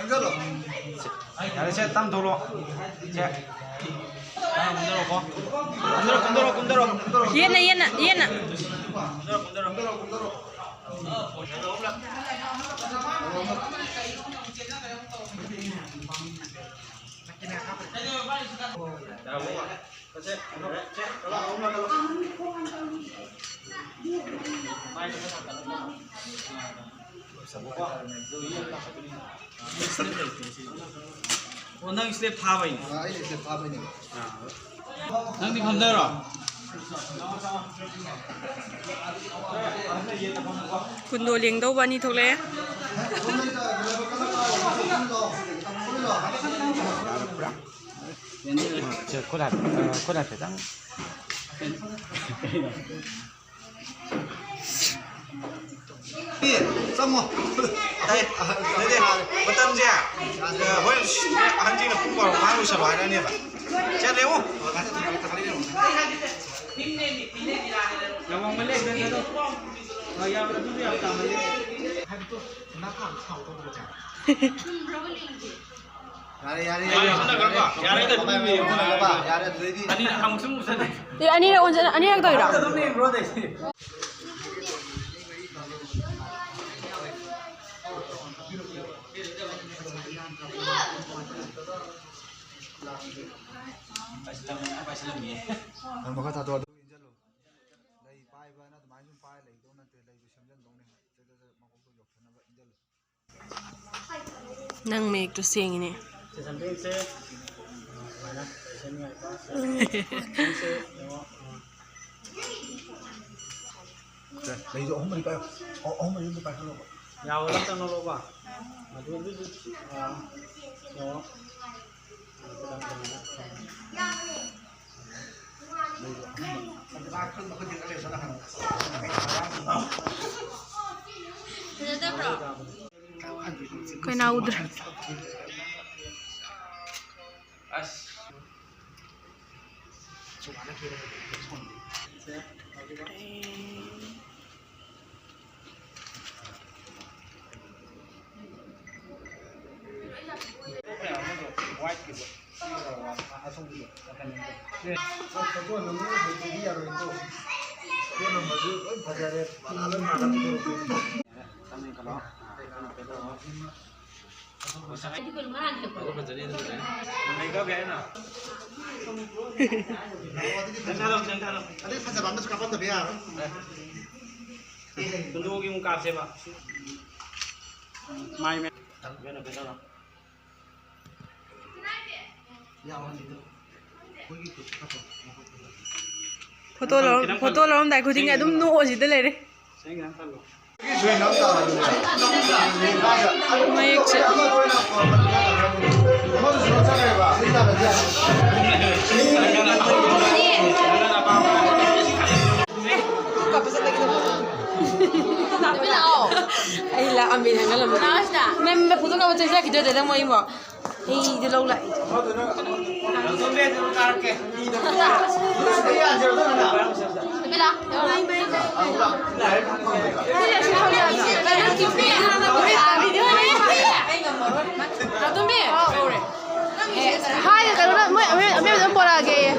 यार से तम थोलो से कुंदरो ये ना नंग इसलिए फाबै नंग खमदरो कुंदो लेंदौ बानी थोले 저 코다 대장 xong rồi đây đây đây một tâm gì à với hành trình là cũng còn khá là sờ bài đây nè chết léo yang mau melek dan itu yang itu yang utama ini hai itu kenapa kau tahu baca yare yare yare itu dulu apa yare dulu ini kamu semua sana ini yang tahu dah Maka tato ado injalo, lagi pai ba na tumain yung pai lagi doon natin lagi bisamjan dong nih, jadi makukul yok na ba injalo. Nang make to sing ini. Sesampai se, mana? Seni apa? Se, lagi doon man kayo, man yung pai kalau. Ya wala tang nolo ba? Madu itu, yo. Kena udah. Tunggu muka siapa? Mai me. Foto lom dai khuding adum no oji de lere mayek che ai la ambil hangal lam mem me foto ka bacha ja ki de mo imo ei de lo lại hai cái đó mới bỏ ra cái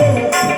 Thank you.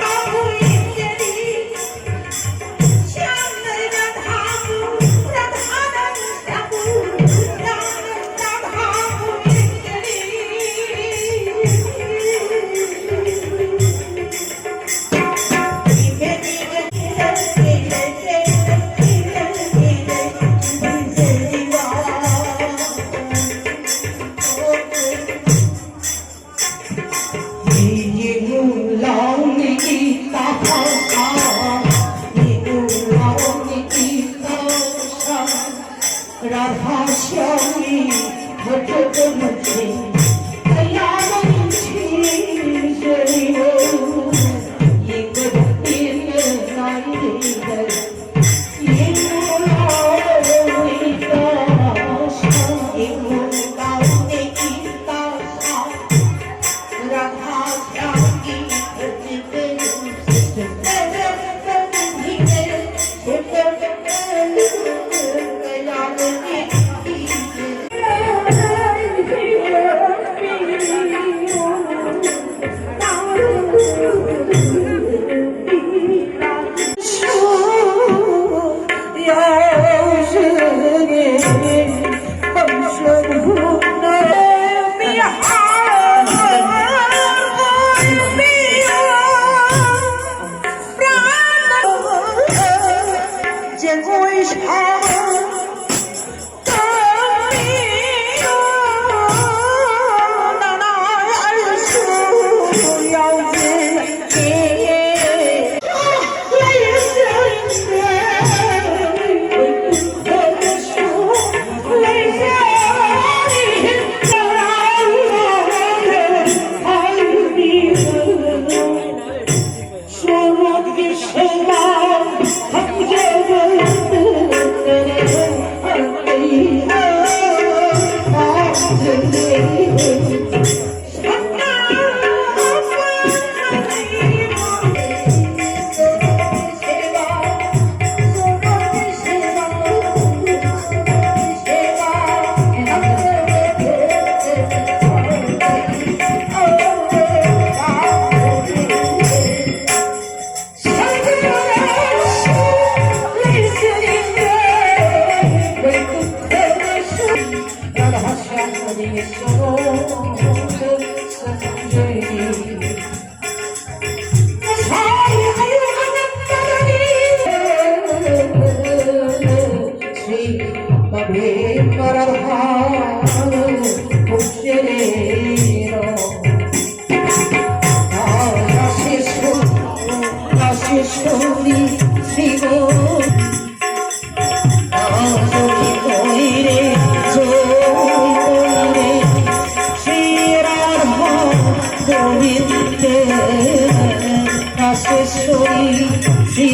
Senamo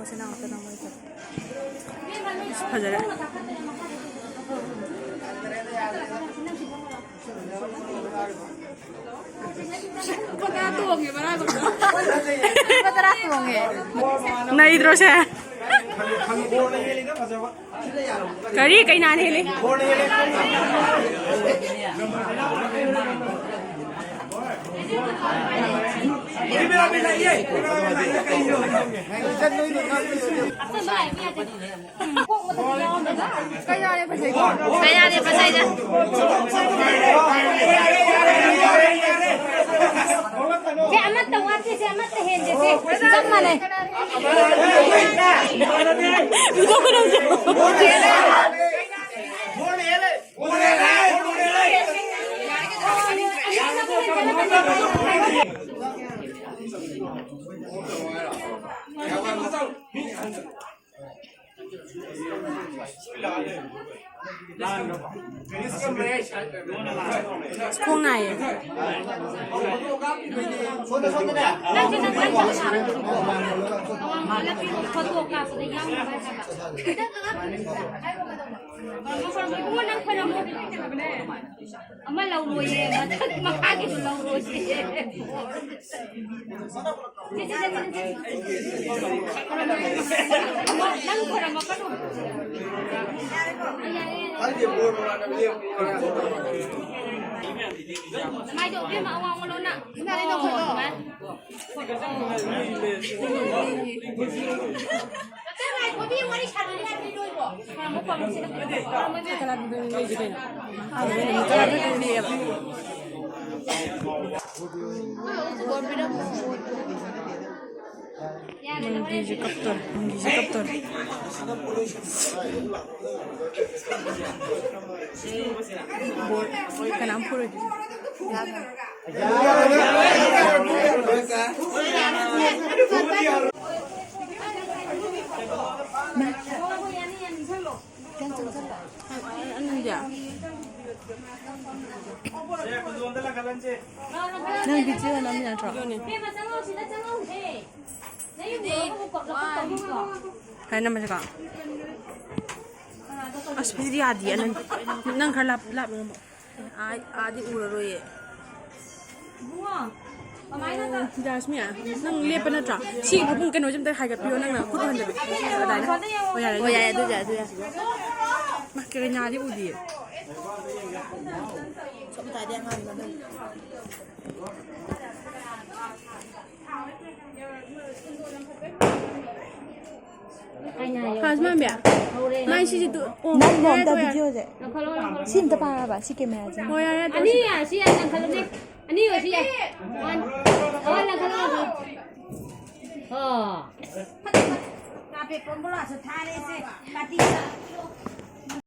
itu. Hajar. Naik terus ya. Kari kayak nani ini. Kaya pa sa si amat tawat si amat tahin si sama le Buko ko daw Kung na eh. Mai được cái màu ngon luôn ạ. Chúng ta đi đâu rồi? Cái này có biết qua đi chặt đi làm đi đôi bộ. Mà một phần sẽ cái là đi gì đây? Cái là đi đi. Gizi kaptor. Kenapa puluh? Nang bicu namanya apa? Kaya naman siya ka. Aspiri adi anan nang kalap lap mo. Adi uraro ye. Bunga. Jasmine nang lepa na tra. Si pupung kano jam tay khai ka piyo nang na kutuhan dabi. Aday na. Oya tu ja. Mak kaya nya adi udi. Sob tay dia ngai na. Hazman bia. Mai si tu. Nang bom ta video je. Sim ta para ba si camera je. Oh ya. Ani ya si nang kalau ni. Ani yo si. Oh nang kalau tu. Oh. ถ้าเป็นคนโบราณสุดท้ายเลยสิปฏิบัติ